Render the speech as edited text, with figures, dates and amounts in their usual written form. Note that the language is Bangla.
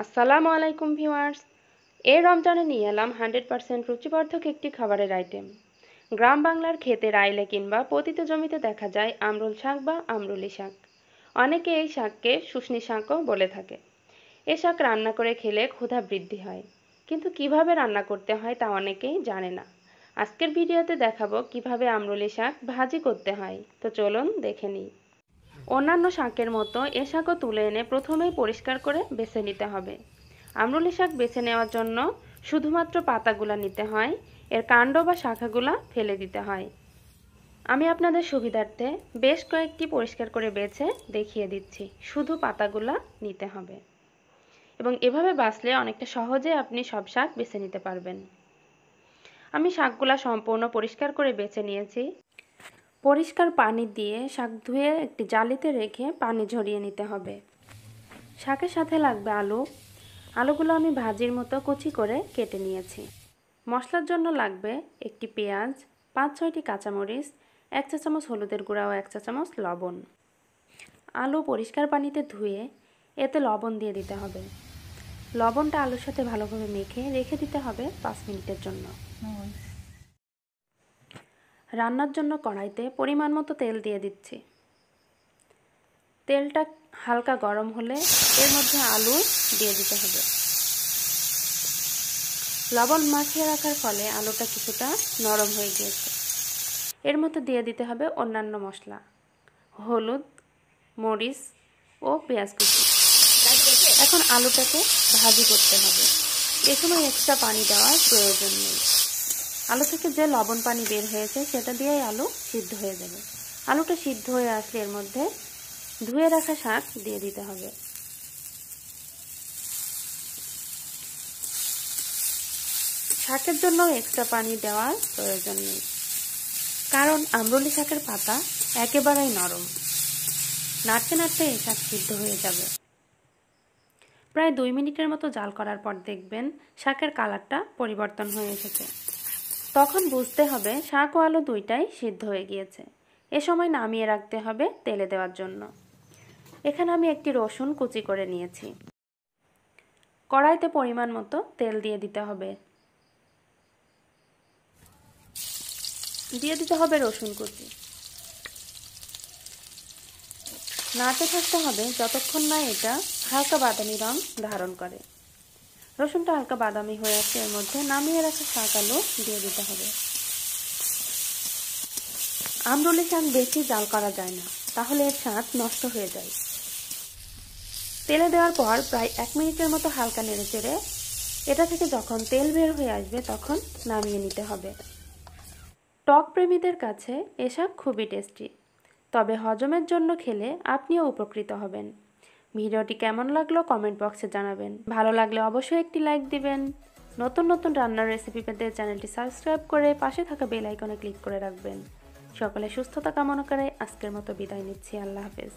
আসসালামু আলাইকুম ভিউয়ার্স। এই রমজানে নিয়ে এলাম 100% রুচিবর্ধক একটি খাবারের আইটেম। গ্রাম বাংলার ক্ষেতের আইলে কিংবা পতিত জমিতে দেখা যায় আমরুল শাক বা আমরুলি শাক। অনেকে এই শাককে শুষ্নী শাকও বলে থাকে। এ শাক রান্না করে খেলে ক্ষুধা বৃদ্ধি হয়, কিন্তু কিভাবে রান্না করতে হয় তা অনেকেই জানে না। আজকের ভিডিওতে দেখাবো কিভাবে আমরুলি শাক ভাজি করতে হয়। তো চলুন দেখে নিই। অন্যান্য শাকের মতো এ শাকও তুলে এনে প্রথমেই পরিষ্কার করে বেছে নিতে হবে। আমরুলি শাক বেছে নেওয়ার জন্য শুধুমাত্র পাতাগুলা নিতে হয়, এর কাণ্ড বা শাখাগুলা ফেলে দিতে হয়। আমি আপনাদের সুবিধার্থে বেশ কয়েকটি পরিষ্কার করে বেছে দেখিয়ে দিচ্ছি। শুধু পাতাগুলা নিতে হবে এবং এভাবে বাছলে অনেকটা সহজে আপনি সব শাক বেছে নিতে পারবেন। আমি শাকগুলা সম্পূর্ণ পরিষ্কার করে বেছে নিয়েছি। পরিষ্কার পানি দিয়ে শাক ধুয়ে একটি জালিতে রেখে পানি ঝরিয়ে নিতে হবে। শাকের সাথে লাগবে আলুগুলো আমি ভাজির মতো কুচি করে কেটে নিয়েছি। মশলার জন্য লাগবে একটি পেঁয়াজ, 5-6টি কাঁচামরিচ, 1 চা চামচ হলুদের গুঁড়া ও 1 চা চামচ লবণ। আলু পরিষ্কার পানিতে ধুয়ে এতে লবণ দিয়ে দিতে হবে। লবণটা আলুর সাথে ভালোভাবে মেখে রেখে দিতে হবে 5 মিনিটের জন্য। রান্নার জন্য কড়াইতে পরিমাণ মতো তেল দিয়ে দিচ্ছি। তেলটা হালকা গরম হলে এর মধ্যে আলু দিয়ে দিতে হবে। লবণ মাখিয়ে রাখার ফলে আলুটা কিছুটা নরম হয়ে গিয়েছে। এর মধ্যে দিয়ে দিতে হবে অন্যান্য মশলা, হলুদ, মরিচ ও পেঁয়াজ কুচি। এখন আলুটাকে ভাজি করতে হবে। এ সময় এক্সট্রা পানি দেওয়ার প্রয়োজন নেই। আলু থেকে যে লবণ পানি বের হয়েছে সেটা দিয়েই আলু সিদ্ধ হয়ে যাবে। আলুটা সিদ্ধ হয়ে আসলে এর মধ্যে ধুয়ে রাখা শাক দিয়ে দিতে হবে। শাকের জন্য এক্সট্রা পানি দেওয়ার প্রয়োজন নেই, কারণ আমরুলি শাকের পাতা একেবারেই নরম। নাড়তে নাড়তে এই শাক সিদ্ধ হয়ে যাবে। প্রায় 2 মিনিটের মতো জাল করার পর দেখবেন শাকের কালারটা পরিবর্তন হয়ে এসেছে। তখন বুঝতে হবে শাক ও আলু দুইটাই সিদ্ধ হয়ে গিয়েছে। এ সময় নামিয়ে রাখতে হবে তেলে দেওয়ার জন্য। এখানে আমি একটি রসুন কুচি করে নিয়েছি। কড়াইতে পরিমাণ মতো তেল দিয়ে দিতে হবে। রসুন কুচি। নাড়তে থাকতে হবে যতক্ষণ না এটা হালকা বাদামি রং ধারণ করে। রসুনটা হালকা বাদামি হয়ে আসলে এর মধ্যে নামিয়ে রাখা শাক আলু দিয়ে দিতে হবে। আমরুলি শাক বেশি জাল করা যায় না, তাহলে এর স্বাদ নষ্ট হয়ে যায়। তেলে দেওয়ার পর প্রায় 1 মিনিটের মতো হালকা নেড়েচেড়ে এটা থেকে যখন তেল বের হয়ে আসবে তখন নামিয়ে নিতে হবে। টক প্রেমীদের কাছে এ শাক খুবই টেস্টি, তবে হজমের জন্য খেলে আপনিও উপকৃত হবেন। ভিডিওটি কেমন লাগলো কমেন্ট বক্সে জানাবেন। ভালো লাগলে অবশ্যই একটি লাইক দিবেন। নতুন নতুন রান্নার রেসিপি পেতে চ্যানেলটি সাবস্ক্রাইব করে পাশে থাকা বেল আইকনে ক্লিক করে রাখবেন। সকলে সুস্থতা কামনা করে আজকের মতো বিদায় নিচ্ছি। আল্লাহ হাফেজ।